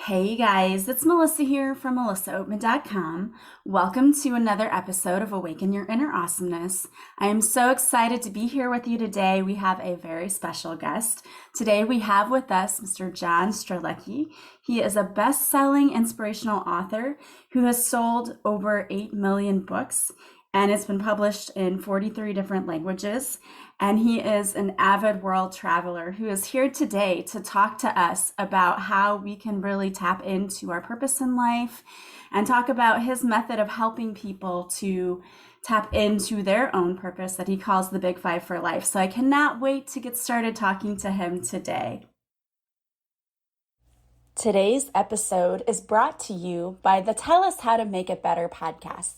Hey guys, it's Melissa here from melissaoatman.com. Welcome to another episode of Awaken Your Inner Awesomeness. I am so excited to be here with you today. We have a very special guest. Today we have with us Mr. John Strelecky. He is a best-selling inspirational author who has sold over 8 million books and it's been published in 43 different languages. And he is an avid world traveler who is here today to talk to us about how we can really tap into our purpose in life and talk about his method of helping people to tap into their own purpose that he calls the Big Five for life. So I cannot wait to get started talking to him today. Today's episode is brought to you by the Tell Us How to Make It Better podcast.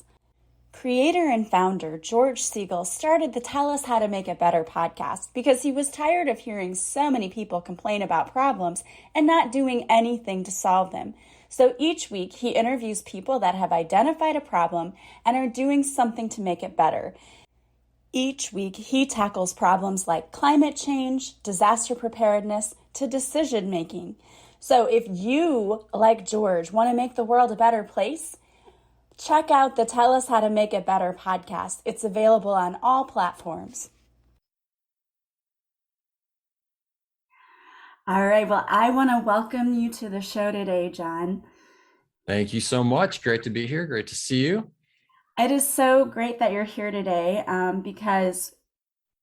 Creator and founder George Siegel started the Tell Us How to Make It Better podcast because he was tired of hearing so many people complain about problems and not doing anything to solve them. So each week he interviews people that have identified a problem and are doing something to make it better. Each week he tackles problems like climate change, disaster preparedness, to decision making. So if you, like George, want to make the world a better place, check out the Tell Us How to Make It Better podcast. It's available on all platforms. All right. Well, I want to welcome you to the show today, John. Thank you so much. Great to be here. Great to see you. It is so great that you're here today because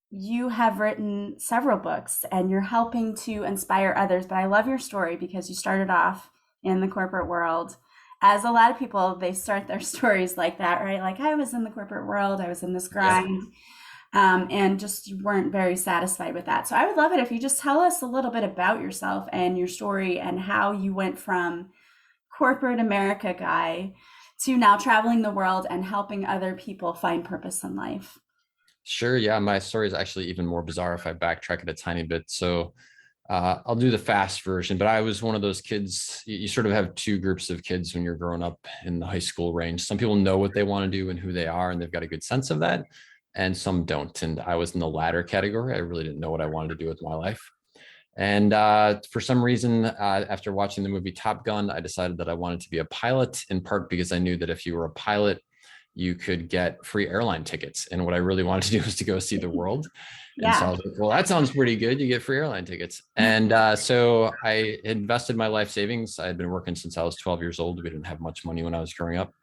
you have written several books and you're helping to inspire others. But I love your story because you started off in the corporate world. As a lot of people, they start their stories like that, right? Like, I was in the corporate world, I was in this grind, and just weren't very satisfied with that. So I would love it if you just tell us a little bit about yourself and your story and how you went from corporate America guy to now traveling the world and helping other people find purpose in life. Sure. Yeah. My story is actually even more bizarre if I backtrack it a tiny bit. So I'll do the fast version, but I was one of those kids. You sort of have two groups of kids when you're growing up in the high school range. Some people know what they want to do and who they are, and they've got a good sense of that. And some don't. And I was in the latter category. I really didn't know what I wanted to do with my life. And for some reason, after watching the movie Top Gun, I decided that I wanted to be a pilot, in part because I knew that if you were a pilot, you could get free airline tickets. And what I really wanted to do was to go see the world. And so I was like, well, that sounds pretty good. You get free airline tickets. And so I invested my life savings. I had been working since I was 12 years old. We didn't have much money when I was growing up,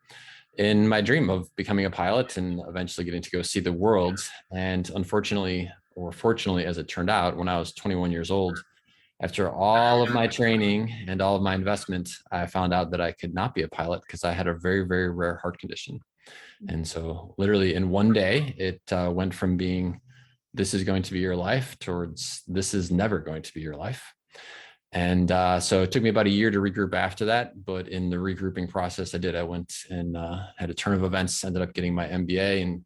in my dream of becoming a pilot and eventually getting to go see the world. And unfortunately, or fortunately, as it turned out, when I was 21 years old, after all of my training and all of my investment, I found out that I could not be a pilot because I had a very, very rare heart condition. And so literally in one day, it went from being, this is going to be your life, towards this is never going to be your life. And so it took me about a year to regroup after that. But in the regrouping process, I went and had a turn of events, ended up getting my MBA and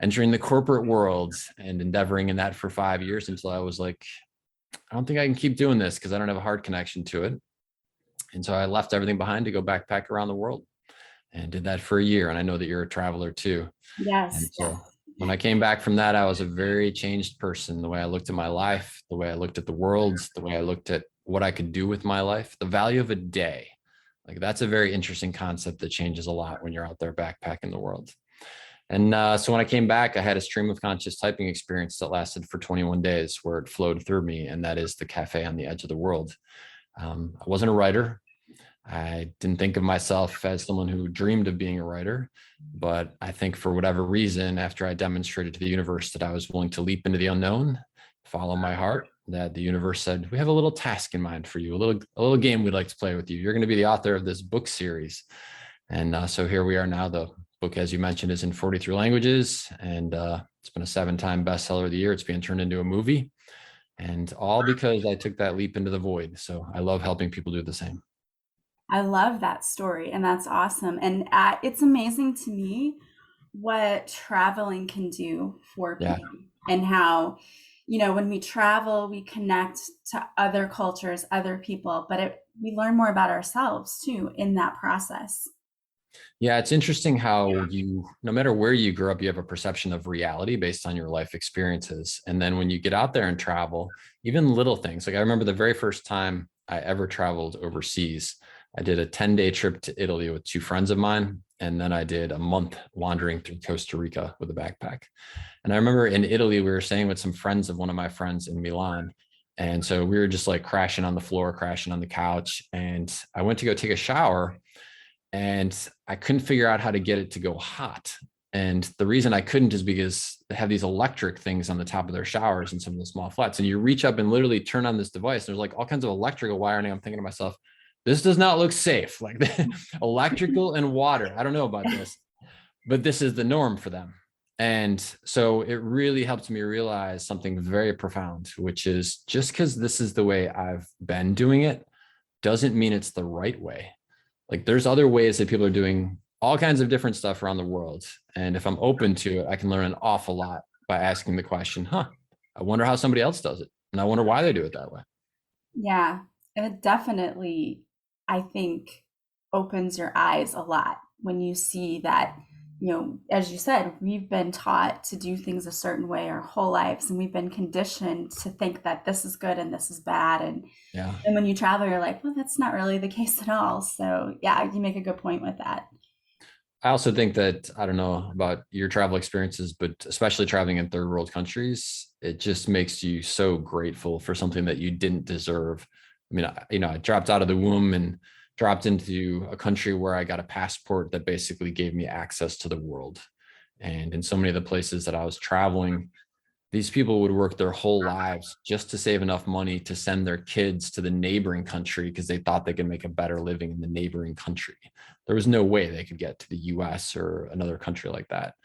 entering the corporate world and endeavoring in that for 5 years until I was like, I don't think I can keep doing this because I don't have a hard connection to it. And so I left everything behind to go backpack around the world and did that for a year. And I know that you're a traveler too. Yes. And so when I came back from that, I was a very changed person. The way I looked at my life, the way I looked at the world, the way I looked at what I could do with my life, the value of a day. Like, that's a very interesting concept that changes a lot when you're out there backpacking the world. And so when I came back, I had a stream of conscious typing experience that lasted for 21 days where it flowed through me. And that is the cafe on the edge of the world. I wasn't a writer. I didn't think of myself as someone who dreamed of being a writer, but I think for whatever reason, after I demonstrated to the universe that I was willing to leap into the unknown, follow my heart, that the universe said, we have a little task in mind for you, a little game we'd like to play with you. You're going to be the author of this book series. And so here we are now. The book, as you mentioned, is in 43 languages, and it's been a 7-time bestseller of the year. It's being turned into a movie, and all because I took that leap into the void. So I love helping people do the same. I love that story, and that's awesome. And it's amazing to me what traveling can do for Yeah. people and how, when we travel, we connect to other cultures, other people, but we learn more about ourselves too in that process. Yeah, it's interesting how no matter where you grew up, you have a perception of reality based on your life experiences. And then when you get out there and travel, even little things, like I remember the very first time I ever traveled overseas, I did a 10-day trip to Italy with two friends of mine. And then I did a month wandering through Costa Rica with a backpack. And I remember in Italy, we were staying with some friends of one of my friends in Milan. And so we were just like crashing on the floor, crashing on the couch. And I went to go take a shower and I couldn't figure out how to get it to go hot. And the reason I couldn't is because they have these electric things on the top of their showers in some of the small flats. And you reach up and literally turn on this device. There's like all kinds of electrical wiring. I'm thinking to myself, this does not look safe. Like electrical and water. I don't know about this, but this is the norm for them. And so it really helped me realize something very profound, which is just because this is the way I've been doing it doesn't mean it's the right way. Like there's other ways that people are doing all kinds of different stuff around the world. And if I'm open to it, I can learn an awful lot by asking the question, I wonder how somebody else does it. And I wonder why they do it that way. Yeah, and it definitely, I think, opens your eyes a lot when you see that, as you said, we've been taught to do things a certain way our whole lives, and we've been conditioned to think that this is good and this is bad. Yeah. And when you travel, you're like, well, that's not really the case at all. So yeah, you make a good point with that. I also think that I don't know about your travel experiences, but especially traveling in third world countries, it just makes you so grateful for something that you didn't deserve. I mean, I dropped out of the womb and dropped into a country where I got a passport that basically gave me access to the world. And in so many of the places that I was traveling, these people would work their whole lives just to save enough money to send their kids to the neighboring country because they thought they could make a better living in the neighboring country. There was no way they could get to the US or another country like that.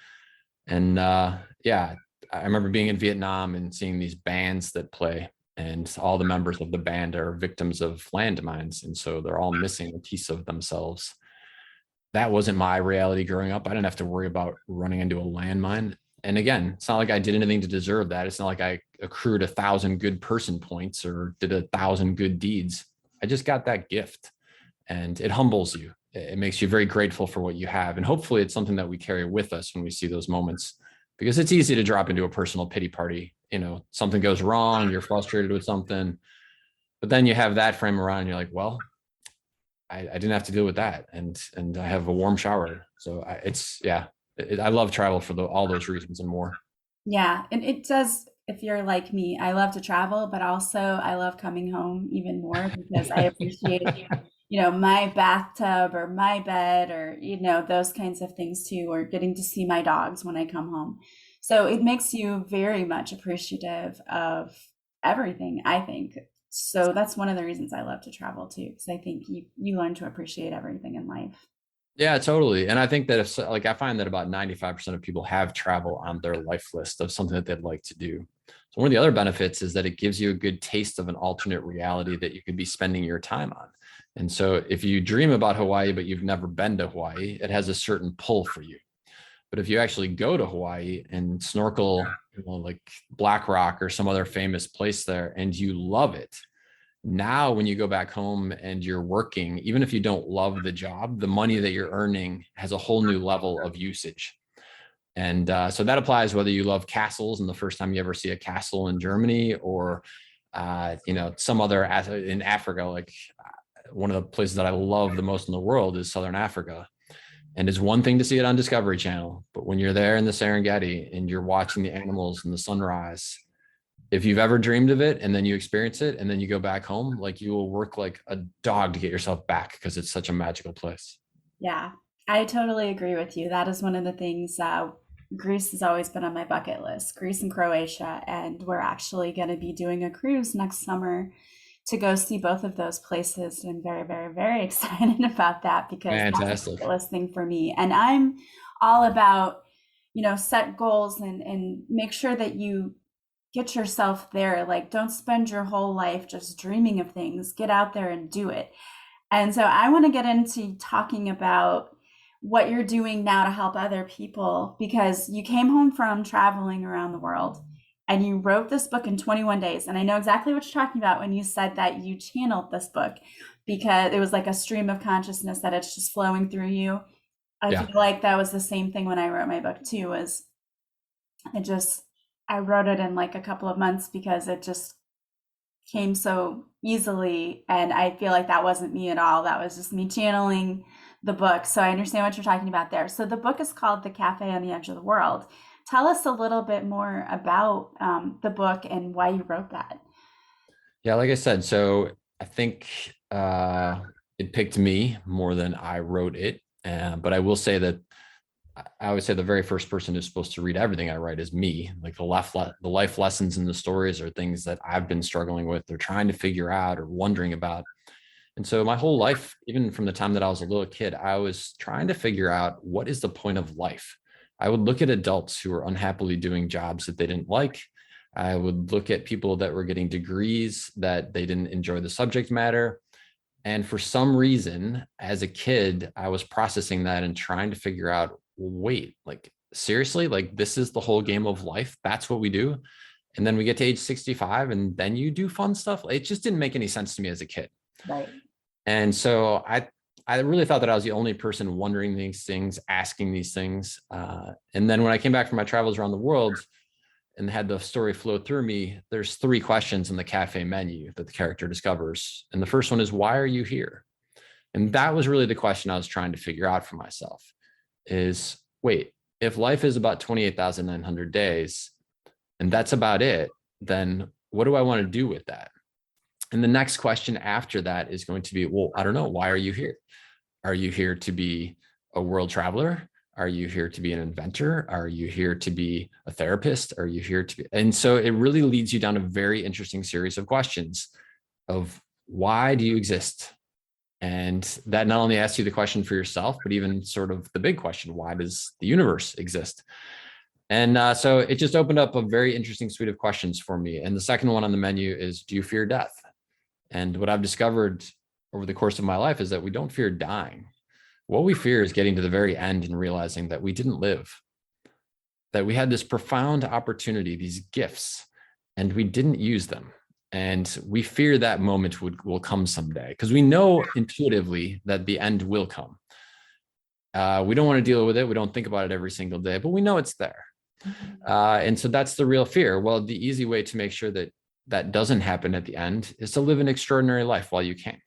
And yeah, I remember being in Vietnam and seeing these bands that play, and all the members of the band are victims of landmines. And so they're all missing a piece of themselves. That wasn't my reality growing up. I didn't have to worry about running into a landmine. And again, it's not like I did anything to deserve that. It's not like I accrued 1,000 good person points or did 1,000 good deeds. I just got that gift, and it humbles you. It makes you very grateful for what you have. And hopefully it's something that we carry with us when we see those moments, because it's easy to drop into a personal pity party. Something goes wrong, you're frustrated with something, but then you have that frame around and you're like, well, I didn't have to deal with that, and I have a warm shower. So I love travel for all those reasons and more. Yeah, and it does, if you're like me, I love to travel, but also I love coming home even more because I appreciate, my bathtub or my bed or, those kinds of things too, or getting to see my dogs when I come home. So it makes you very much appreciative of everything, I think. So that's one of the reasons I love to travel too, because I think you learn to appreciate everything in life. Yeah, totally. And I think that if like I find that about 95% of people have travel on their life list of something that they'd like to do. So one of the other benefits is that it gives you a good taste of an alternate reality that you could be spending your time on. And so if you dream about Hawaii, but you've never been to Hawaii, it has a certain pull for you. But if you actually go to Hawaii and snorkel, like Black Rock or some other famous place there, and you love it, now when you go back home and you're working, even if you don't love the job, the money that you're earning has a whole new level of usage. And so that applies whether you love castles and the first time you ever see a castle in Germany, or some other in Africa. Like one of the places that I love the most in the world is Southern Africa. And it's one thing to see it on Discovery Channel, but when you're there in the Serengeti and you're watching the animals and the sunrise, if you've ever dreamed of it and then you experience it and then you go back home, like you will work like a dog to get yourself back because it's such a magical place. Yeah, I totally agree with you. That is one of the things. Greece has always been on my bucket list, Greece and Croatia. And we're actually going to be doing a cruise next summer to go see both of those places. And I'm very, very, very excited about that because that's a Fantastic. bucket list thing for me. And I'm all about, set goals and make sure that you get yourself there. Like, don't spend your whole life just dreaming of things. Get out there and do it. And so I want to get into talking about what you're doing now to help other people because you came home from traveling around the world and you wrote this book in 21 days. And I know exactly what you're talking about when you said that you channeled this book because it was like a stream of consciousness that it's just flowing through you. I feel Yeah. like that was the same thing when I wrote my book too, was it just, I wrote it in like a couple of months because it just came so easily. And I feel like that wasn't me at all. That was just me channeling the book. So I understand what you're talking about there. So the book is called The Cafe on the Edge of the World. Tell us a little bit more about the book and why you wrote that. Yeah, like I said, so I think it picked me more than I wrote it. But I will say that I would say the very first person who's supposed to read everything I write is me. Like the life lessons and the stories are things that I've been struggling with, or trying to figure out, or wondering about. And so my whole life, even from the time that I was a little kid, I was trying to figure out, what is the point of life? I would look at adults who were unhappily doing jobs that they didn't like. I would look at people that were getting degrees that they didn't enjoy the subject matter. And for some reason, as a kid, I was processing that and trying to figure out, wait, like seriously, like this is the whole game of life. That's what we do. And then we get to age 65 and then you do fun stuff. It just didn't make any sense to me as a kid. Right. And so I really thought that I was the only person wondering these things, asking these things. And then when I came back from my travels around the world and had the story flow through me, there's three questions in the cafe menu that the character discovers. And the first one is, why are you here? And that was really the question I was trying to figure out for myself is, wait, if life is about 28,900 days and that's about it, then what do I want to do with that? And the next question after that is going to be, well, I don't know. Why are you here? Are you here to be a world traveler? Are you here to be an inventor? Are you here to be a therapist? Are you here to be? And so it really leads you down a very interesting series of questions of, why do you exist? And that not only asks you the question for yourself, but even sort of the big question, why does the universe exist? And so it just opened up a very interesting suite of questions for me. And the second one on the menu is, do you fear death? And what I've discovered over the course of my life is that we don't fear dying. What we fear is getting to the very end and realizing that we didn't live, that we had this profound opportunity, these gifts, and we didn't use them. And we fear that moment will come someday, because we know intuitively that the end will come. We don't want to deal with it. We don't think about it every single day, but we know it's there. And so that's the real fear. Well, the easy way to make sure that that doesn't happen at the end is to live an extraordinary life while you can.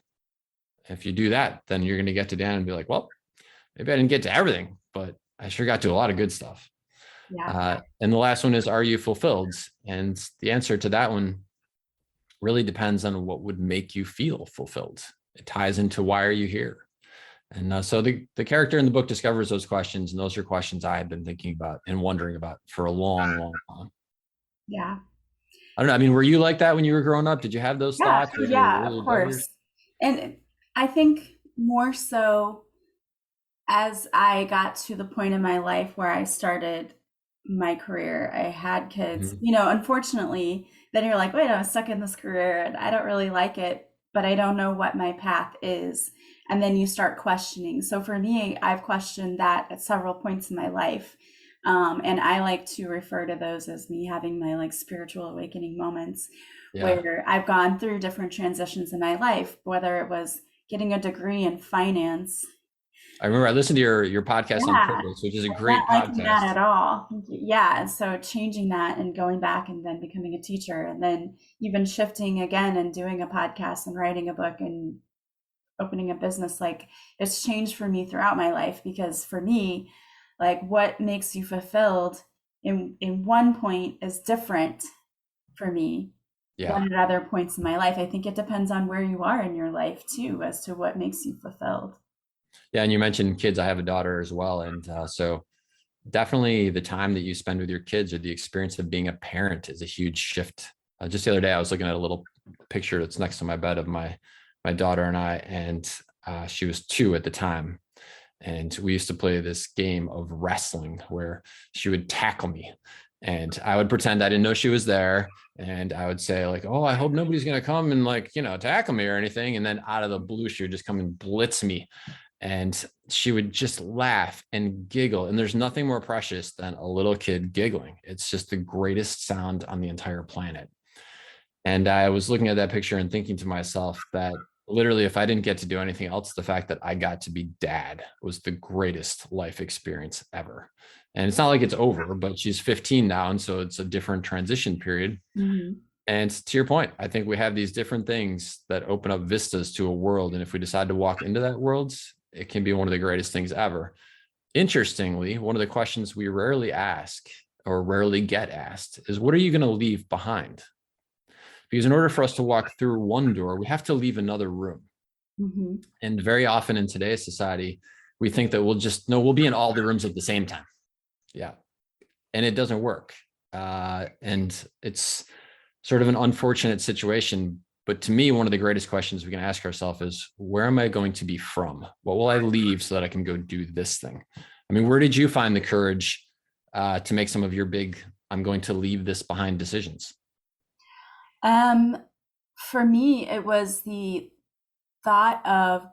If you do that, then you're going to get to the end and be like, well, maybe I didn't get to everything, but I sure got to a lot of good stuff. Yeah. And the last one is, are you fulfilled? And the answer to that one really depends on what would make you feel fulfilled. It ties into, why are you here? And so the character in the book discovers those questions, and those are questions I had been thinking about and wondering about for a long, long time. Yeah. I don't know. I mean, were you like that when you were growing up? Did you have those Yeah. thoughts? Were you Yeah, really of a go-getter? course. And I think more so as I got to the point in my life where I started my career, I had kids. Mhm. You know, unfortunately, then you're like, wait, I'm stuck in this career and I don't really like it, but I don't know what my path is. And then you start questioning. So for me, I've questioned that at several points in my life. And I like to refer to those as me having my like spiritual awakening moments Yeah. where I've gone through different transitions in my life, whether it was getting a degree in finance. I remember I listened to your podcast on Yeah, purpose, which is a not great liking that podcast. at all. Yeah, and so changing that and going back and then becoming a teacher and then even shifting again and doing a podcast and writing a book and opening a business, like it's changed for me throughout my life because for me, like what makes you fulfilled in one point is different for me Yeah. than at other points in my life. I think it depends on where you are in your life too as to what makes you fulfilled. Yeah. And you mentioned kids. I have a daughter as well. And so definitely the time that you spend with your kids, or the experience of being a parent, is a huge shift. Just the other day, I was looking at a little picture that's next to my bed of my daughter and I, and she was 2 at the time. And we used to play this game of wrestling where she would tackle me and I would pretend I didn't know she was there. And I would say like, oh, I hope nobody's going to come and like, tackle me or anything. And then out of the blue, she would just come and blitz me. And she would just laugh and giggle. And there's nothing more precious than a little kid giggling. It's just the greatest sound on the entire planet. And I was looking at that picture and thinking to myself that literally, if I didn't get to do anything else, the fact that I got to be dad was the greatest life experience ever. And it's not like it's over, but she's 15 now. And so it's a different transition period. Mhm. And to your point, I think we have these different things that open up vistas to a world. And if we decide to walk into that world, it can be one of the greatest things ever. Interestingly, one of the questions we rarely ask or rarely get asked is, what are you going to leave behind? Because in order for us to walk through one door, we have to leave another room. Hmm. And very often in today's society, we think that we'll be in all the rooms at the same time. Yeah. And it doesn't work. And it's sort of an unfortunate situation. But to me, one of the greatest questions we can ask ourselves is, where am I going to be from? What will I leave so that I can go do this thing? I mean, where did you find the courage to make some of your big, I'm going to leave this behind decisions? Um, for me, it was the thought of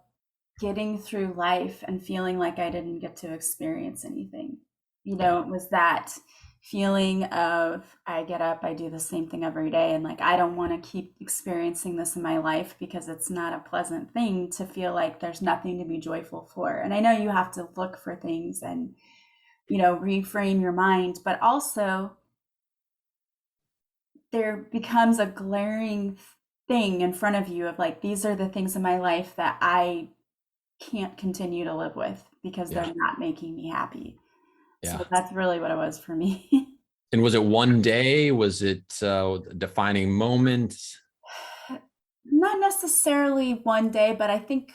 getting through life and feeling like I didn't get to experience anything. Yeah. It was that feeling of I get up, I do the same thing every day, and like I don't want to keep experiencing this in my life because it's not a pleasant thing to feel like there's nothing to be joyful for. And I know you have to look for things and, reframe your mind, but also there becomes a glaring thing in front of you of like, these are the things in my life that I can't continue to live with because Yeah. they're not making me happy. So Yeah. that's really what it was for me. And was it one day? Was it a defining moment? Not necessarily one day, but I think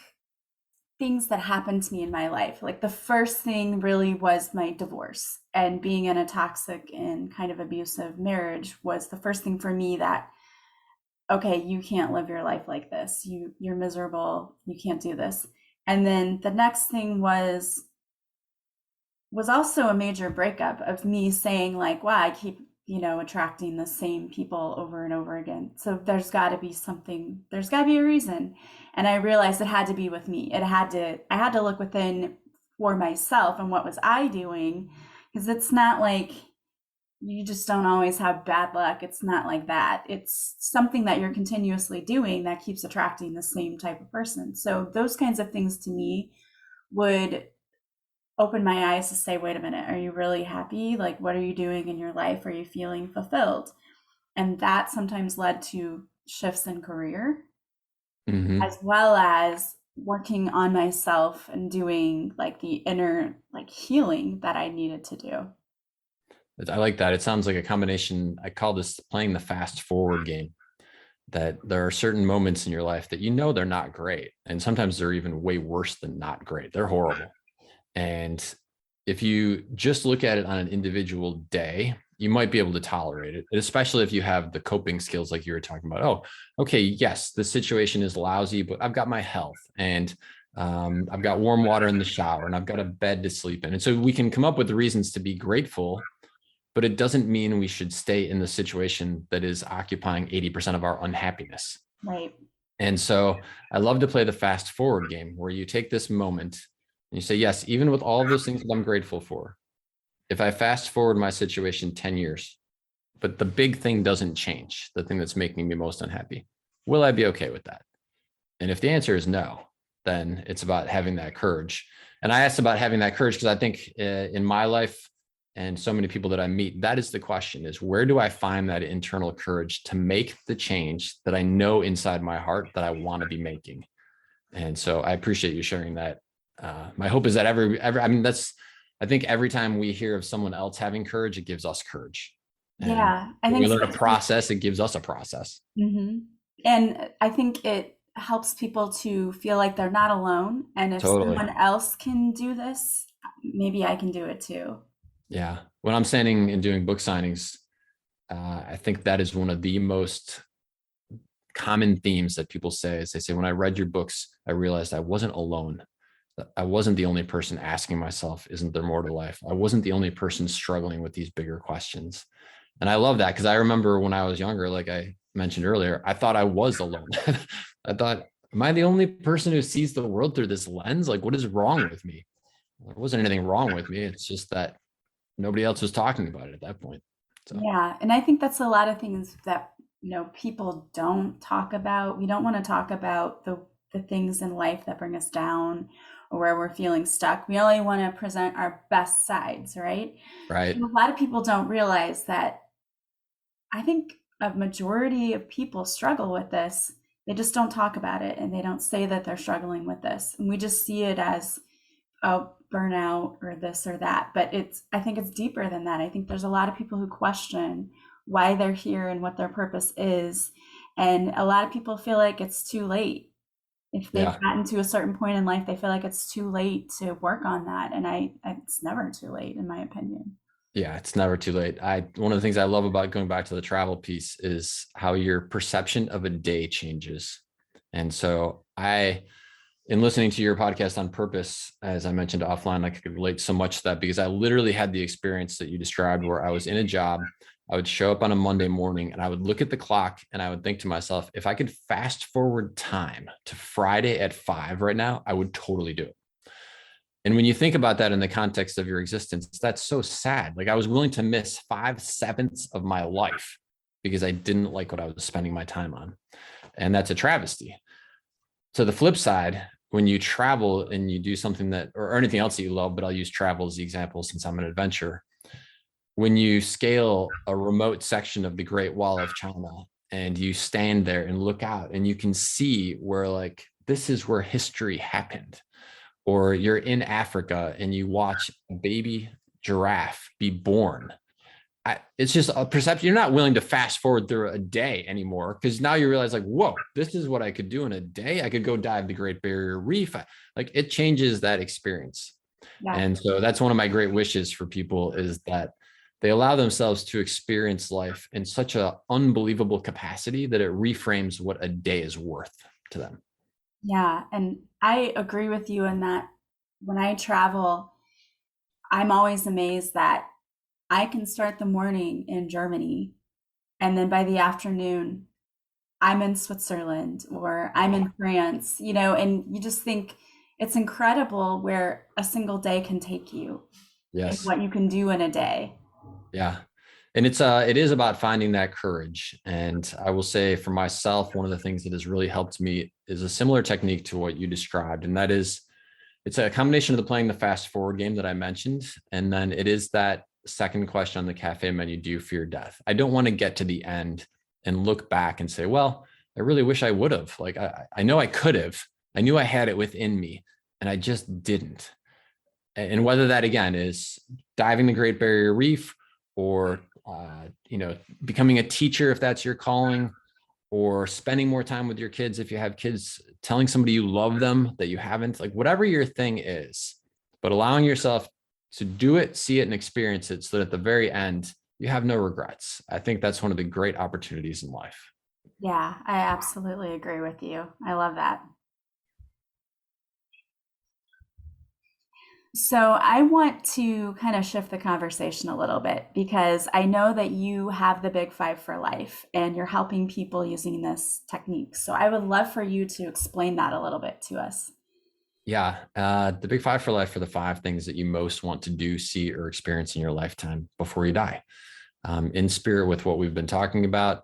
things that happened to me in my life. Like the first thing really was my divorce, and being in a toxic and kind of abusive marriage was the first thing for me that, okay, you can't live your life like this. You're miserable. You can't do this. And then the next thing was also a major breakup of me saying like, wow, I keep, attracting the same people over and over again. So there's got to be a reason. And I realized it had to be with me. I had to look within for myself and what was I doing? Because it's not like you just don't always have bad luck. It's not like that. It's something that you're continuously doing that keeps attracting the same type of person. So those kinds of things to me would open my eyes to say, wait a minute, are you really happy? Like, what are you doing in your life? Are you feeling fulfilled? And that sometimes led to shifts in career, Mm-hmm. as well as working on myself and doing like the inner like healing that I needed to do. I like that. It sounds like a combination. I call this playing the fast forward game. That there are certain moments in your life that they're not great. And sometimes they're even way worse than not great. They're horrible. And if you just look at it on an individual day, you might be able to tolerate it, especially if you have the coping skills like you were talking about. Oh, okay, yes, the situation is lousy, but I've got my health and I've got warm water in the shower and I've got a bed to sleep in. And so we can come up with reasons to be grateful, but it doesn't mean we should stay in the situation that is occupying 80% of our unhappiness. Right. And so I love to play the fast forward game where you take this moment and you say, yes, even with all of those things that I'm grateful for, if I fast forward my situation 10 years, but the big thing doesn't change, the thing that's making me most unhappy, will I be okay with that? And if the answer is no, then it's about having that courage. And I asked about having that courage because I think in my life and so many people that I meet, that is the question: is where do I find that internal courage to make the change that I know inside my heart that I want to be making? And so I appreciate you sharing that. My hope is that I think every time we hear of someone else having courage, it gives us courage. And Yeah. I when think we learn a sometimes, process, it gives us a process. hmm, and I think it helps people to feel like they're not alone. And if Totally. someone else can do this, maybe I can do it too. Yeah. When I'm standing and doing book signings, I think that is one of the most common themes that people say is they say, when I read your books, I realized I wasn't alone. I wasn't the only person asking myself, isn't there more to life? I wasn't the only person struggling with these bigger questions. And I love that because I remember when I was younger, like I mentioned earlier, I thought I was alone. I thought, am I the only person who sees the world through this lens? Like, what is wrong with me? There wasn't anything wrong with me. It's just that nobody else was talking about it at that point. So, Yeah, and I think that's a lot of things that, people don't talk about. We don't want to talk about the things in life that bring us down or where we're feeling stuck. We only want to present our best sides, right? right. And a lot of people don't realize that I think a majority of people struggle with this. They just don't talk about it and they don't say that they're struggling with this. And we just see it as, oh, burnout or this or that. But I think it's deeper than that. I think there's a lot of people who question why they're here and what their purpose is. And a lot of people feel like it's too late. If they've Yeah. gotten to a certain point in life, they feel like it's too late to work on that. And it's never too late, in my opinion. Yeah, it's never too late. One of the things I love about going back to the travel piece is how your perception of a day changes. And so in listening to your podcast on purpose, as I mentioned offline, I could relate so much to that because I literally had the experience that you described where I was in a job. I would show up on a Monday morning and I would look at the clock and I would think to myself, if I could fast forward time to Friday at 5 right now, I would totally do it. And when you think about that in the context of your existence, that's so sad. Like I was willing to miss 5/7 of my life because I didn't like what I was spending my time on. And that's a travesty. To the flip side, when you travel and you do something that, or anything else that you love, but I'll use travel as the example since I'm an adventurer. When you scale a remote section of the Great Wall of China and you stand there and look out and you can see where like, this is where history happened. Or you're in Africa and you watch a baby giraffe be born. It's just a perception. You're not willing to fast forward through a day anymore because now you realize like, whoa, this is what I could do in a day. I could go dive the Great Barrier Reef. Like it changes that experience. Yeah. And so that's one of my great wishes for people is that they allow themselves to experience life in such an unbelievable capacity that it reframes what a day is worth to them. Yeah. And I agree with you in that when I travel, I'm always amazed that I can start the morning in Germany and then by the afternoon, I'm in Switzerland or I'm in France, and you just think it's incredible where a single day can take you and Yes. what you can do in a day. Yeah. And it is about finding that courage. And I will say for myself, one of the things that has really helped me is a similar technique to what you described. And that is it's a combination of the playing the fast forward game that I mentioned. And then it is that second question on the cafe menu, do you fear death? I don't want to get to the end and look back and say, well, I really wish I would have. Like I know I could have. I knew I had it within me and I just didn't. And whether that again is diving the Great Barrier Reef or becoming a teacher if that's your calling, or spending more time with your kids if you have kids, telling somebody you love them that you haven't, like whatever your thing is, but allowing yourself to do it, see it, and experience it so that at the very end, you have no regrets. I think that's one of the great opportunities in life. Yeah, I absolutely agree with you. I love that. So I want to kind of shift the conversation a little bit because I know that you have the Big Five for life and you're helping people using this technique. So I would love for you to explain that a little bit to us. Yeah. The Big Five for life are the 5 things that you most want to do, see, or experience in your lifetime before you die. In spirit with what we've been talking about,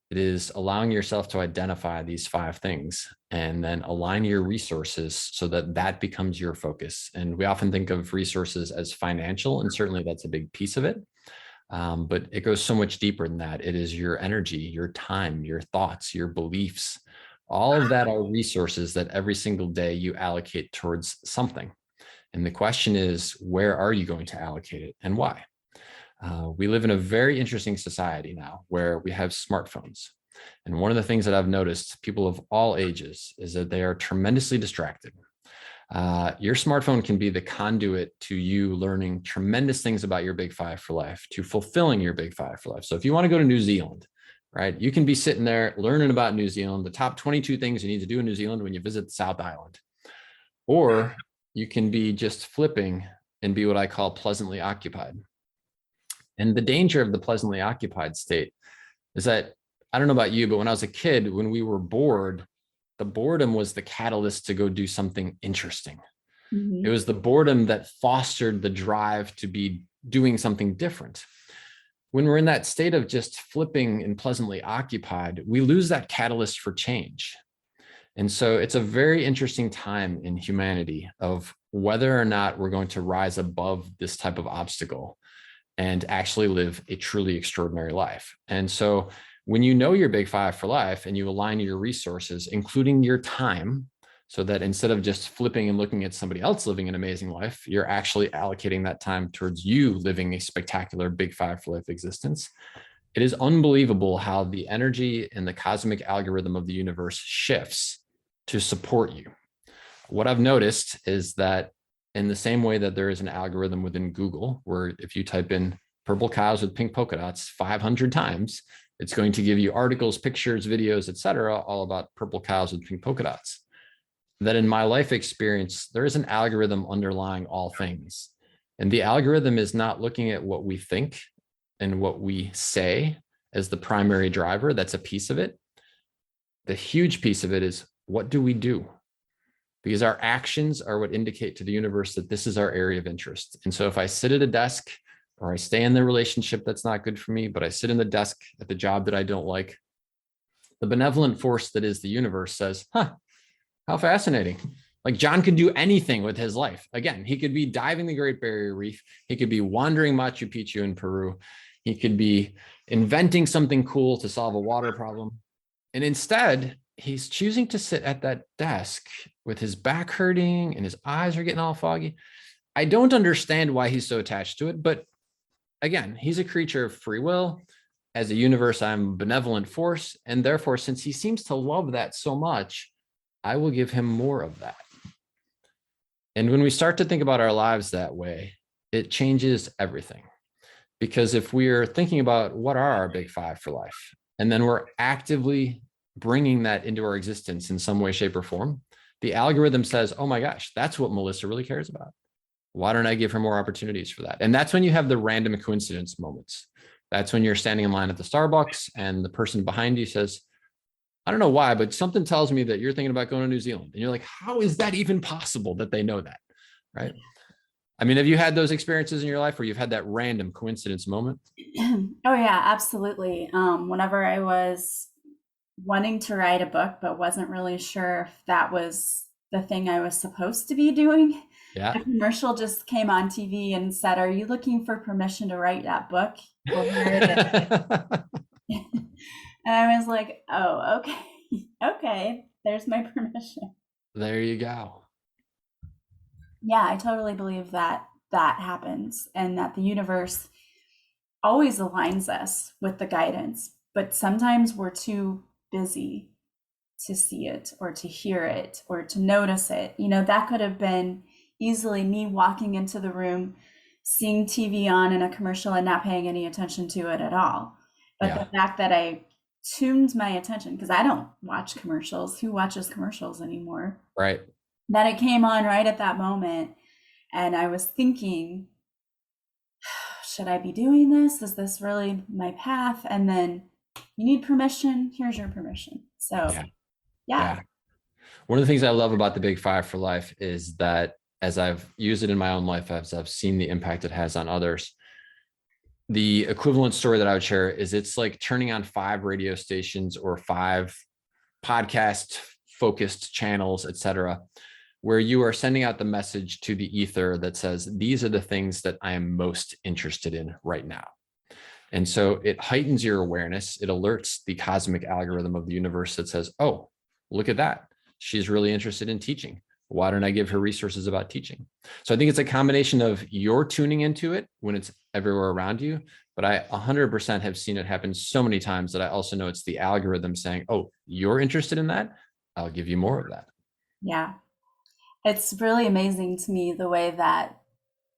it is allowing yourself to identify these 5 things and then align your resources so that that becomes your focus. And we often think of resources as financial, and certainly that's a big piece of it. But it goes so much deeper than that. It is your energy, your time, your thoughts, your beliefs. All of that are resources that every single day you allocate towards something. And the question is, where are you going to allocate it and why? We live in a very interesting society now where we have smartphones. And one of the things that I've noticed, people of all ages, is that they are tremendously distracted. Your smartphone can be the conduit to you learning tremendous things about your Big Five for life, to fulfilling your Big Five for life. So if you want to go to New Zealand, right, you can be sitting there learning about New Zealand, the top 22 things you need to do in New Zealand when you visit the South Island. Or you can be just flipping and be what I call pleasantly occupied. And the danger of the pleasantly occupied state is that, I don't know about you, but when I was a kid, when we were bored, the boredom was the catalyst to go do something interesting. It Mhm. was the boredom that fostered the drive to be doing something different. When we're in that state of just flipping and pleasantly occupied, we lose that catalyst for change. And so it's a very interesting time in humanity of whether or not we're going to rise above this type of obstacle and actually live a truly extraordinary life. And so When you know your big five for life and you align your resources, including your time, so that instead of just flipping and looking at somebody else living an amazing life, you're actually allocating that time towards you living a spectacular big five for life existence. It is unbelievable how the energy and the cosmic algorithm of the universe shifts to support you. What I've noticed is that in the same way that there is an algorithm within Google, where if you type in purple cows with pink polka dots 500 times, it's going to give you articles, pictures, videos, etc., all about purple cows with pink polka dots. That in my life experience, there is an algorithm underlying all things. And the algorithm is not looking at what we think and what we say as the primary driver. That's a piece of it. The huge piece of it is, what do we do? Because our actions are what indicate to the universe that this is our area of interest. And so if I sit at a desk or I stay in the relationship that's not good for me, but I sit in the desk at the job that I don't like, the benevolent force that is the universe says, how fascinating. Like John could do anything with his life. Again, he could be diving the Great Barrier Reef. He could be wandering Machu Picchu in Peru. He could be inventing something cool to solve a water problem. And instead, he's choosing to sit at that desk with his back hurting and his eyes are getting all foggy. I don't understand why he's so attached to it. But again, he's a creature of free will. As a universe, I'm a benevolent force. And therefore, since he seems to love that so much, I will give him more of that. And when we start to think about our lives that way, it changes everything. Because if we're thinking about what are our big five for life, and then we're actively bringing that into our existence in some way, shape, or form, the algorithm says, oh my gosh, that's what Melissa really cares about. Why don't I give her more opportunities for that? And that's when you have the random coincidence moments. That's when you're standing in line at the Starbucks and the person behind you says, I don't know why, but something tells me that you're thinking about going to New Zealand. And you're like, how is that even possible that they know that? Right. I mean, have you had those experiences in your life where you've had that random coincidence moment? Oh yeah, absolutely. Whenever I was wanting to write a book, but wasn't really sure if that was the thing I was supposed to be doing, Yeah. a commercial just came on TV and said, "Are you looking for permission to write that book? Well, here it is." And I was like, "Oh, okay, okay. There's my permission." There you go. Yeah, I totally believe that that happens and that the universe always aligns us with the guidance, but sometimes we're too busy to see it or to hear it or to notice it. That could have been easily me walking into the room, seeing TV on in a commercial and not paying any attention to it at all. But the Yeah. fact that I tuned my attention, because I don't watch commercials, who watches commercials anymore? Right. That it came on right at that moment. And I was thinking, should I be doing this? Is this really my path? And then you need permission. Here's your permission. So, Yeah. yeah. Yeah. One of the things I love about the big five for life is that as I've used it in my own life, as I've seen the impact it has on others, the equivalent story that I would share is it's like turning on 5 radio stations or 5 podcast focused channels, etc., where you are sending out the message to the ether that says, these are the things that I am most interested in right now. And so it heightens your awareness. It alerts the cosmic algorithm of the universe that says, oh, look at that. She's really interested in teaching. Why don't I give her resources about teaching? So I think it's a combination of your tuning into it when it's everywhere around you. But I 100% have seen it happen so many times that I also know it's the algorithm saying, oh, you're interested in that? I'll give you more of that. Yeah. It's really amazing to me the way that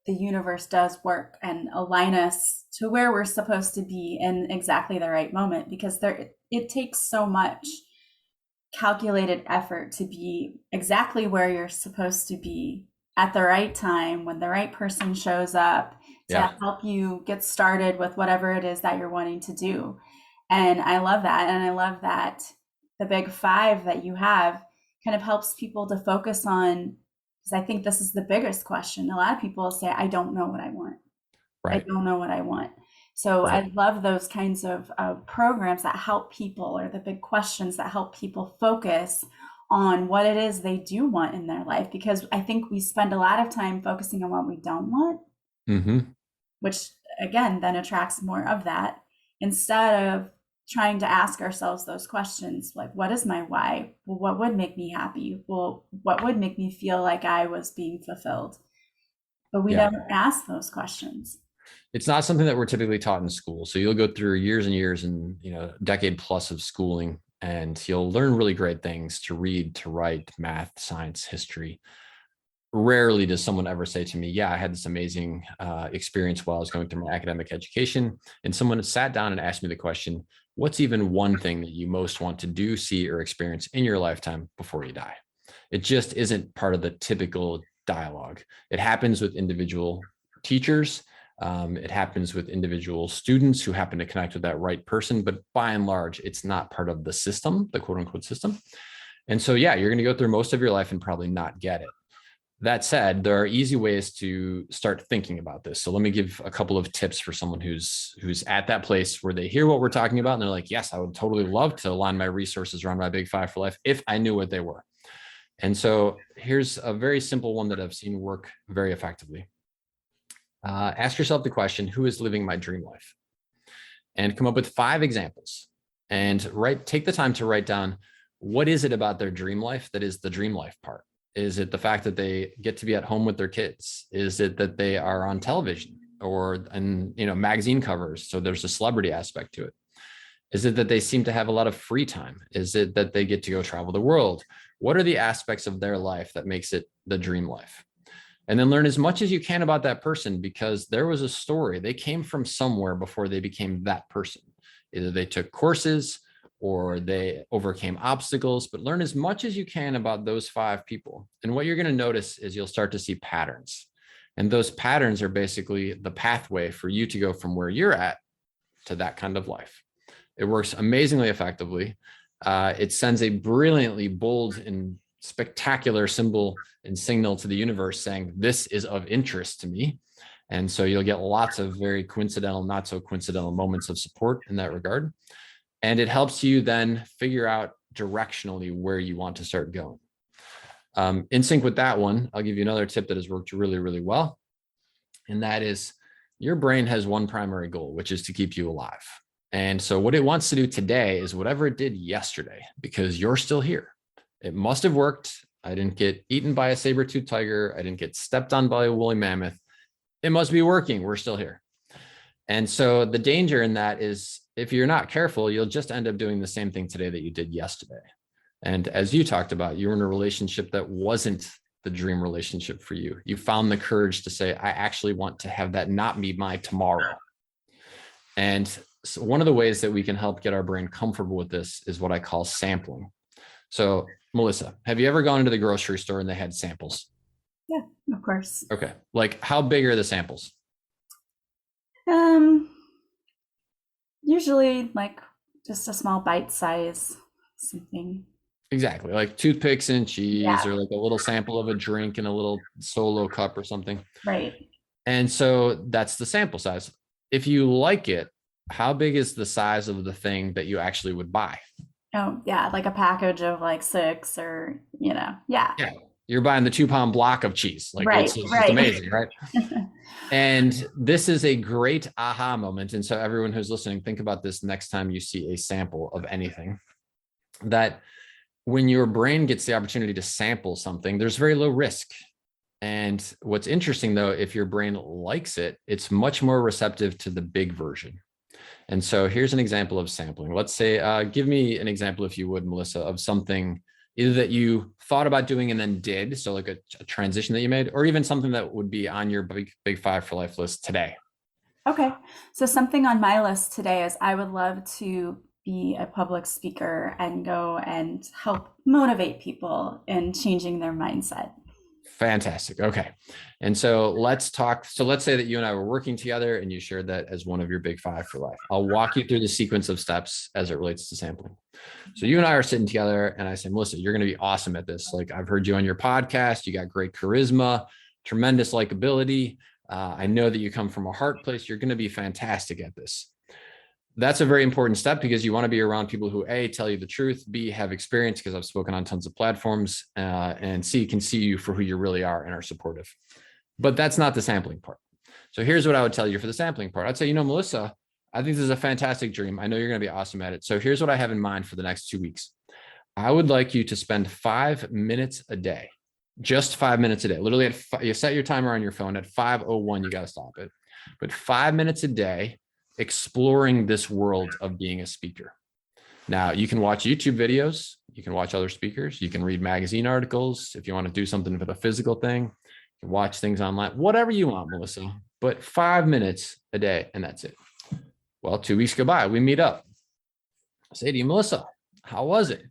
the universe does work and align us to where we're supposed to be in exactly the right moment, because it takes so much calculated effort to be exactly where you're supposed to be at the right time when the right person shows up to Yeah. help you get started with whatever it is that you're wanting to do. And I love that. And I love that the big five that you have kind of helps people to focus on, because I think this is the biggest question. A lot of people say, I don't know what I want. I Right. don't know what I want. So Right. I love those kinds of programs that help people, or the big questions that help people focus on what it is they do want in their life. Because I think we spend a lot of time focusing on what we don't want, Mm-hmm. which again then attracts more of that, instead of trying to ask ourselves those questions, like, what is my why? Well, what would make me happy? Well, what would make me feel like I was being fulfilled? But we Yeah. never ask those questions. It's not something that we're typically taught in school. So you'll go through years and years and, decade plus of schooling, and you'll learn really great things to read, to write, math, science, history. Rarely does someone ever say to me, yeah, I had this amazing experience while I was going through my academic education. And someone sat down and asked me the question, what's even one thing that you most want to do, see, or experience in your lifetime before you die? It just isn't part of the typical dialogue. It happens with individual teachers. It happens with individual students who happen to connect with that right person. But by and large, it's not part of the system, the quote unquote system. And so, yeah, you're going to go through most of your life and probably not get it. That said, there are easy ways to start thinking about this. So let me give a couple of tips for someone who's at that place where they hear what we're talking about and they're like, yes, I would totally love to align my resources around my big five for life if I knew what they were. And so here's a very simple one that I've seen work very effectively. Ask yourself the question, who is living my dream life? And come up with 5 examples and take the time to write down, what is it about their dream life that is the dream life part? Is it the fact that they get to be at home with their kids? Is it that they are on television or in magazine covers, so there's a celebrity aspect to it? Is it that they seem to have a lot of free time? Is it that they get to go travel the world? What are the aspects of their life that makes it the dream life? And then learn as much as you can about that person, because there was a story. They came from somewhere before they became that person. Either they took courses or they overcame obstacles, but learn as much as you can about those 5 people. And what you're going to notice is you'll start to see patterns. And those patterns are basically the pathway for you to go from where you're at to that kind of life. It works amazingly effectively. It sends a brilliantly bold and spectacular symbol and signal to the universe saying, this is of interest to me. And so you'll get lots of very coincidental, not so coincidental moments of support in that regard. And it helps you then figure out directionally where you want to start going. In sync with that one, I'll give you another tip that has worked really, really well. And that is, your brain has one primary goal, which is to keep you alive. And so what it wants to do today is whatever it did yesterday, because you're still here. It must have worked. I didn't get eaten by a saber-toothed tiger. I didn't get stepped on by a woolly mammoth. It must be working. We're still here. And so the danger in that is, if you're not careful, you'll just end up doing the same thing today that you did yesterday. And as you talked about, you were in a relationship that wasn't the dream relationship for you. You found the courage to say, I actually want to have that not be my tomorrow. And so one of the ways that we can help get our brain comfortable with this is what I call sampling. So, Melissa, have you ever gone into the grocery store and they had samples? Yeah, of course. Okay. Like, how big are the samples? Usually like just a small bite size something. Exactly. Like toothpicks and cheese, Yeah. or like a little sample of a drink in a little solo cup or something. Right. And so that's the sample size. If you like it, how big is the size of the thing that you actually would buy? Oh, yeah, like a package of like 6 or, yeah. Yeah. You're buying the 2-pound block of cheese. Like Right, it's just right. amazing, right? And this is a great aha moment. And so everyone who's listening, think about this next time you see a sample of anything, that when your brain gets the opportunity to sample something, there's very low risk. And what's interesting though, if your brain likes it, it's much more receptive to the big version. And so here's an example of sampling. Let's say, give me an example, if you would, Melissa, of something either that you thought about doing and then did, so like a transition that you made, or even something that would be on your big 5 for life list today. Okay. So something on my list today is I would love to be a public speaker and go and help motivate people in changing their mindset. Fantastic. Okay. And so let's talk. So let's say that you and I were working together and you shared that as one of your big 5 for life. I'll walk you through the sequence of steps as it relates to sampling. So you and I are sitting together and I say, Melissa, you're going to be awesome at this. Like, I've heard you on your podcast. You got great charisma, tremendous likability. I know that you come from a heart place. You're going to be fantastic at this. That's a very important step, because you want to be around people who A, tell you the truth, B, have experience, because I've spoken on tons of platforms, and C, can see you for who you really are and are supportive. But that's not the sampling part. So here's what I would tell you for the sampling part. I'd say, Melissa, I think this is a fantastic dream. I know you're going to be awesome at it. So here's what I have in mind for the next 2 weeks. I would like you to spend 5 minutes a day, just 5 minutes a day. Literally, you set your timer on your phone at 5:01. You got to stop it. But 5 minutes a day exploring this world of being a speaker. Now, you can watch YouTube videos. You can watch other speakers. You can read magazine articles. If you want to do something with a physical thing, you can watch things online, whatever you want, Melissa. But 5 minutes a day, and that's it. Well, 2 weeks go by. We meet up. I say to you, Melissa, how was it?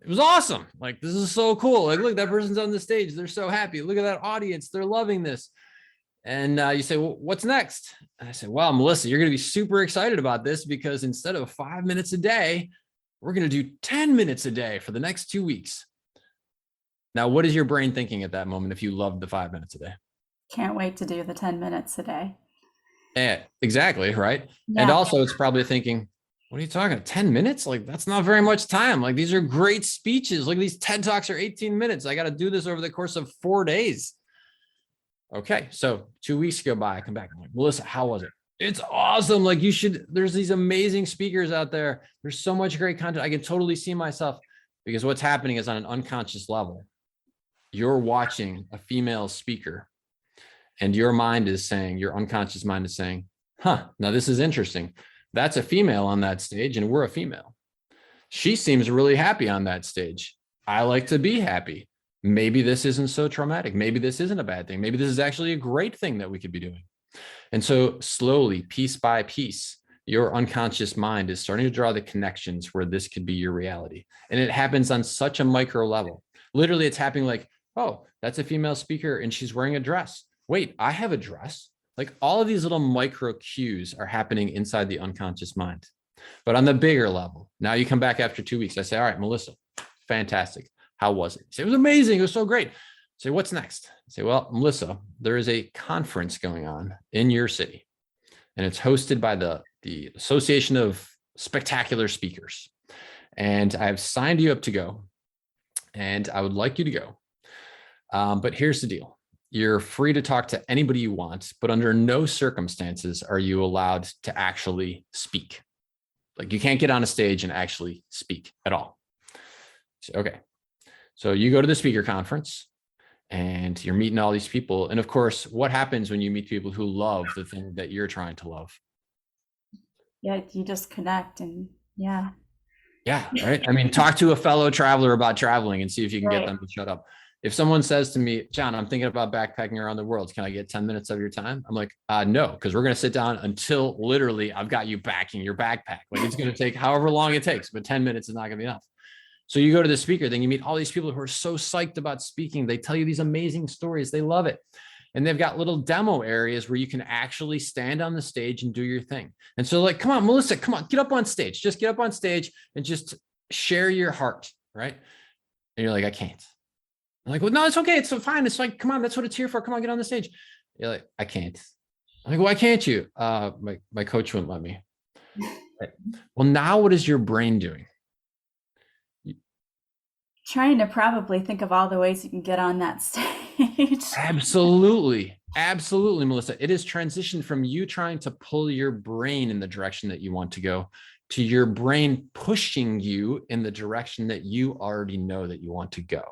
It was awesome. Like, this is so cool. Like, look, that person's on the stage. They're so happy. Look at that audience. They're loving this. And you say, well, what's next? And I say, well, Melissa, you're going to be super excited about this because instead of 5 minutes a day, we're going to do 10 minutes a day for the next 2 weeks. Now, what is your brain thinking at that moment if you loved the 5 minutes a day? Can't wait to do the 10 minutes a day. Exactly, right? Yeah. And also, it's probably thinking, what are you talking about? 10 minutes? Like, that's not very much time. Like, these are great speeches. Like, these TED Talks are 18 minutes. I got to do this over the course of 4 days. Okay, so 2 weeks go by. I come back. I'm like, Melissa, how was it? It's awesome. Like, you should, there's these amazing speakers out there. There's so much great content. I can totally see myself, because what's happening is on an unconscious level, you're watching a female speaker and your mind is saying, your unconscious mind is saying, huh, now this is interesting. That's a female on that stage and we're a female. She seems really happy on that stage. I like to be happy. Maybe this isn't so traumatic. Maybe this isn't a bad thing. Maybe this is actually a great thing that we could be doing. And so slowly, piece by piece, your unconscious mind is starting to draw the connections where this could be your reality. And it happens on such a micro level. Literally, it's happening like, oh, that's a female speaker and she's wearing a dress. Wait, I have a dress. Like, all of these little micro cues are happening inside the unconscious mind. But on the bigger level, now you come back after 2 weeks. I say, all right, Melissa, fantastic. How was it? You say, it was amazing. It was so great. I say, what's next? I say, well, Melissa, there is a conference going on in your city, and it's hosted by the Association of Spectacular Speakers. And I've signed you up to go, and I would like you to go. But here's the deal. You're free to talk to anybody you want, but under no circumstances are you allowed to actually speak. Like, you can't get on a stage and actually speak at all. So, okay. So you go to the speaker conference and you're meeting all these people. And of course, what happens when you meet people who love the thing that you're trying to love? Yeah, you just connect and yeah. Yeah, right. I mean, talk to a fellow traveler about traveling and see if you can get Right. them to shut up. If someone says to me, John, I'm thinking about backpacking around the world. Can I get 10 minutes of your time? I'm like, no, because we're going to sit down until literally I've got you back in your backpack. Like, it's going to take however long it takes, but 10 minutes is not going to be enough. So you go to the speaker, then you meet all these people who are so psyched about speaking. They tell you these amazing stories. They love it. And they've got little demo areas where you can actually stand on the stage and do your thing. And so, like, come on, Melissa, come on, get up on stage. Just get up on stage and just share your heart, right? And you're like, I can't. I'm like, well, no, it's okay. It's so fine. It's like, come on, that's what it's here for. Come on, get on the stage. You're like, I can't. I'm like, why can't you? My coach wouldn't let me. Right. Well, now what is your brain doing? Trying to probably think of all the ways you can get on that stage. Absolutely. Absolutely, Melissa. It is transitioned from you trying to pull your brain in the direction that you want to go to your brain pushing you in the direction that you already know that you want to go.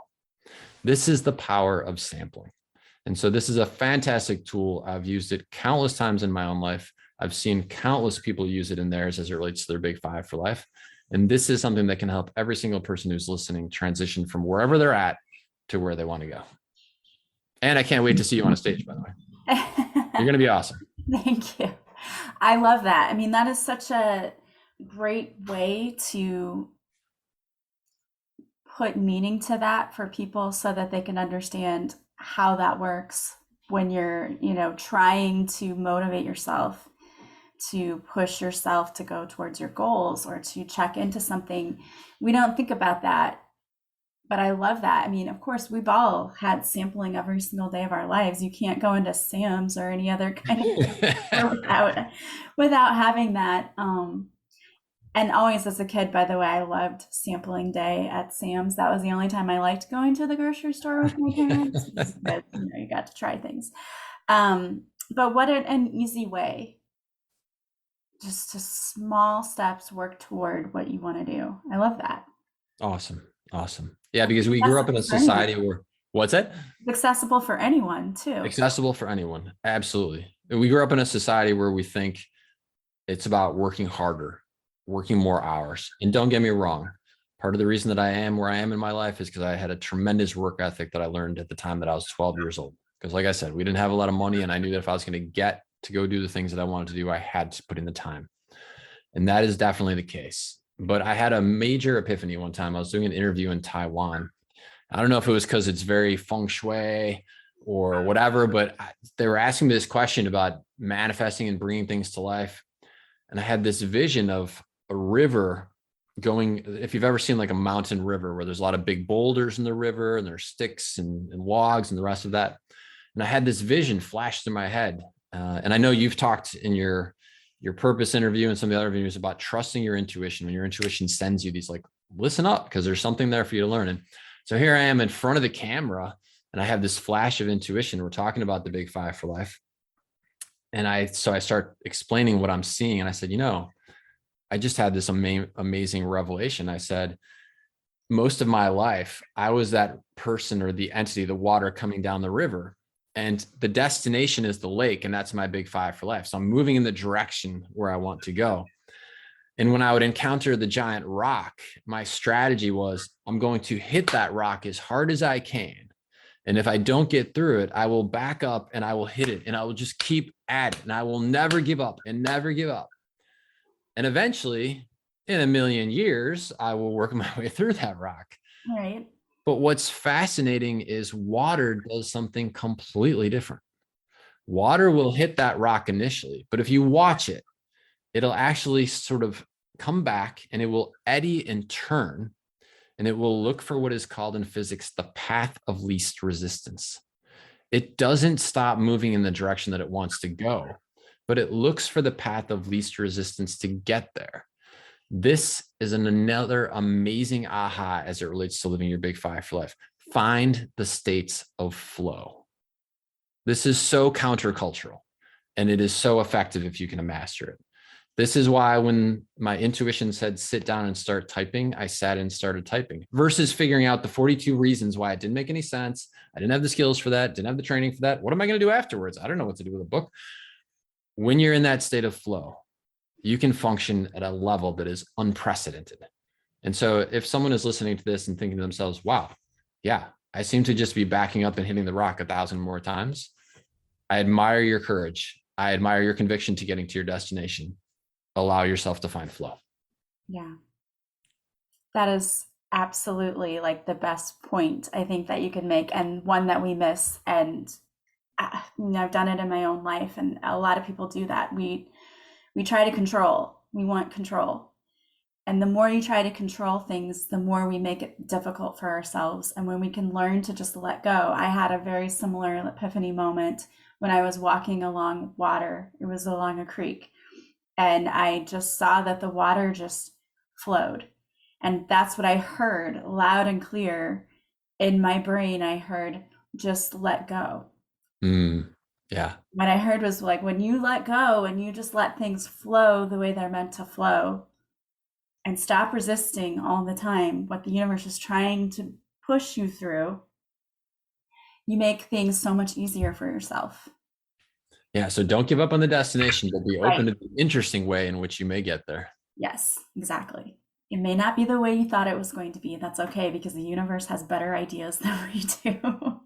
This is the power of sampling. And so this is a fantastic tool. I've used it countless times in my own life. I've seen countless people use it in theirs as it relates to their big five for life. And this is something that can help every single person who's listening transition from wherever they're at to where they want to go. And I can't wait to see you on a stage, by the way. You're going to be awesome. Thank you. I love that. I mean, that is such a great way to put meaning to that for people so that they can understand how that works when you're, trying to motivate yourself, to push yourself to go towards your goals or to check into something. We don't think about that, but I love that. I mean, of course, we've all had sampling every single day of our lives. You can't go into Sam's or any other kind of without having that. And always as a kid, by the way, I loved sampling day at Sam's. That was the only time I liked going to the grocery store with my parents because you got to try things. But what an easy way just to small steps work toward what you want to do. I love that. Awesome. Awesome. Yeah, And because it's we grew up in a accessible for anyone. society where what's that? It's accessible for anyone too. Accessible for anyone. Absolutely. We grew up in a society where we think it's about working harder, working more hours. And don't get me wrong, part of the reason that I am where I am in my life is because I had a tremendous work ethic that I learned at the time that I was 12 years old. Because, like I said, we didn't have a lot of money, and I knew that if I was going to get to go do the things that I wanted to do, I had to put in the time. And that is definitely the case. But I had a major epiphany one time. I was doing an interview in Taiwan. I don't know if it was because it's very feng shui or whatever, but they were asking me this question about manifesting and bringing things to life. And I had this vision of a river going, if you've ever seen like a mountain river where there's a lot of big boulders in the river and there's sticks and logs and the rest of that. And I had this vision flash through my head. And I know you've talked in your purpose interview and some of the other interviews about trusting your intuition. When your intuition sends you these, like, listen up, because there's something there for you to learn. And so here I am in front of the camera and I have this flash of intuition. We're talking about the big five for life. And I start explaining what I'm seeing. And I said, I just had this amazing revelation. I said, most of my life, I was that person or the entity, the water coming down the river. And the destination is the lake. And that's my big five for life. So I'm moving in the direction where I want to go. And when I would encounter the giant rock, my strategy was I'm going to hit that rock as hard as I can. And if I don't get through it, I will back up and I will hit it and I will just keep at it. And I will never give up and never give up. And eventually, in a million years, I will work my way through that rock. Right. But what's fascinating is water does something completely different. Water will hit that rock initially, but if you watch it, it'll actually sort of come back and it will eddy and turn, and it will look for what is called in physics the path of least resistance. It doesn't stop moving in the direction that it wants to go, but it looks for the path of least resistance to get there. This is another amazing aha as it relates to living your big five for life. Find the states of flow. This is so countercultural, and it is so effective if you can master it. This is why when my intuition said sit down and start typing, I sat and started typing versus figuring out the 42 reasons why it didn't make any sense. I didn't have the skills for that, didn't have the training for that. What am I going to do afterwards? I don't know what to do with a book. When you're in that state of flow, you can function at a level that is unprecedented. And so if someone is listening to this and thinking to themselves, wow, yeah, I seem to just be backing up and hitting the rock 1,000 more times. I admire your courage. I admire your conviction to getting to your destination. Allow yourself to find flow. Yeah. That is absolutely like the best point I think that you could make, and one that we miss. And I've done it in my own life, and a lot of people do that. We try to control. We want control. And the more you try to control things, the more we make it difficult for ourselves. And when we can learn to just let go, I had a very similar epiphany moment when I was walking along water. It was along a creek. And I just saw that the water just flowed. And that's what I heard loud and clear in my brain. I heard, just let go. Yeah. What I heard was like, when you let go and you just let things flow the way they're meant to flow and stop resisting all the time what the universe is trying to push you through, you make things so much easier for yourself. Yeah. So don't give up on the destination, but be Right. open to the interesting way in which you may get there. Yes, exactly. It may not be the way you thought it was going to be. That's okay, because the universe has better ideas than we do.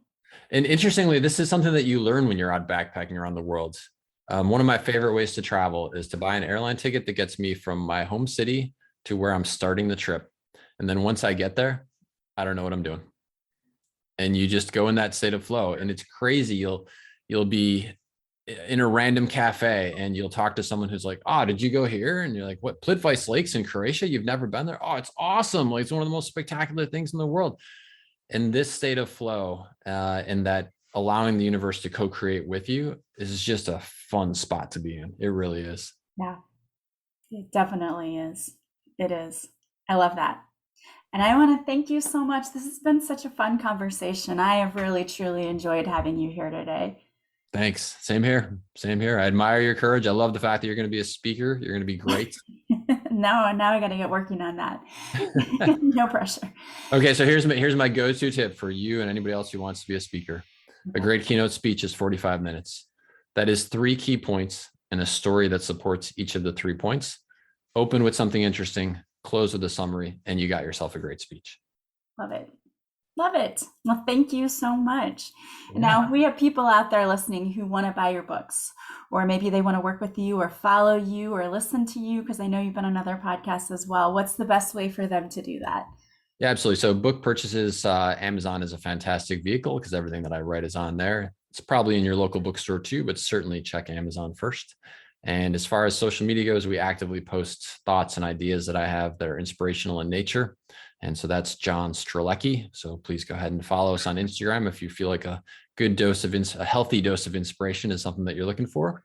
And interestingly, this is something that you learn when you're out backpacking around the world. One of my favorite ways to travel is to buy an airline ticket that gets me from my home city to where I'm starting the trip. And then once I get there, I don't know what I'm doing. And you just go in that state of flow. And it's crazy. You'll be in a random cafe and you'll talk to someone who's like, oh, did you go here? And you're like, what, Plitvice Lakes in Croatia? You've never been there? Oh, it's awesome. Like, it's one of the most spectacular things in the world. And this state of flow and that allowing the universe to co-create with you is just a fun spot to be in. It really is. Yeah, it definitely is. It is. I love that. And I want to thank you so much. This has been such a fun conversation. I have really, truly enjoyed having you here today. Thanks. Same here. Same here. I admire your courage. I love the fact that you're going to be a speaker. You're going to be great. Now I got to get working on that. No pressure. Okay, so here's my go-to tip for you and anybody else who wants to be a speaker. A Okay. great keynote speech is 45 minutes. That is three key points and a story that supports each of the 3 points. Open with something interesting, close with a summary, and you got yourself a great speech. Love it. Love it. Well, thank you so much. Yeah. Now, we have people out there listening who want to buy your books, or maybe they want to work with you or follow you or listen to you, because I know you've been on other podcasts as well. What's the best way for them to do that? Yeah, absolutely. So book purchases, Amazon is a fantastic vehicle because everything that I write is on there. It's probably in your local bookstore too, but certainly check Amazon first. And as far as social media goes, we actively post thoughts and ideas that I have that are inspirational in nature. And so that's John Strelecky. So please go ahead and follow us on Instagram if you feel like a good dose of a healthy dose of inspiration is something that you're looking for.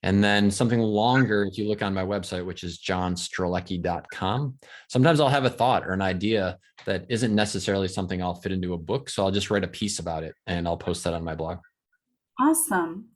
And then something longer, if you look on my website, which is johnstrelecky.com, sometimes I'll have a thought or an idea that isn't necessarily something I'll fit into a book. So I'll just write a piece about it and I'll post that on my blog. Awesome.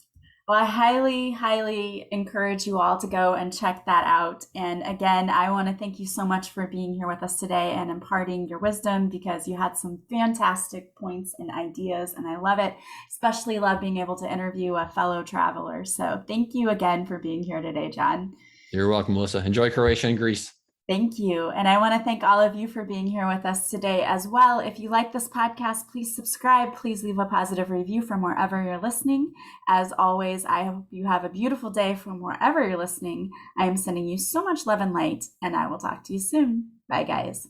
Well, I highly, highly encourage you all to go and check that out. And again, I want to thank you so much for being here with us today and imparting your wisdom, because you had some fantastic points and ideas, and I love it. Especially love being able to interview a fellow traveler. So thank you again for being here today, John. You're welcome, Melissa. Enjoy Croatia and Greece. Thank you. And I want to thank all of you for being here with us today as well. If you like this podcast, please subscribe. Please leave a positive review from wherever you're listening. As always, I hope you have a beautiful day from wherever you're listening. I am sending you so much love and light, and I will talk to you soon. Bye, guys.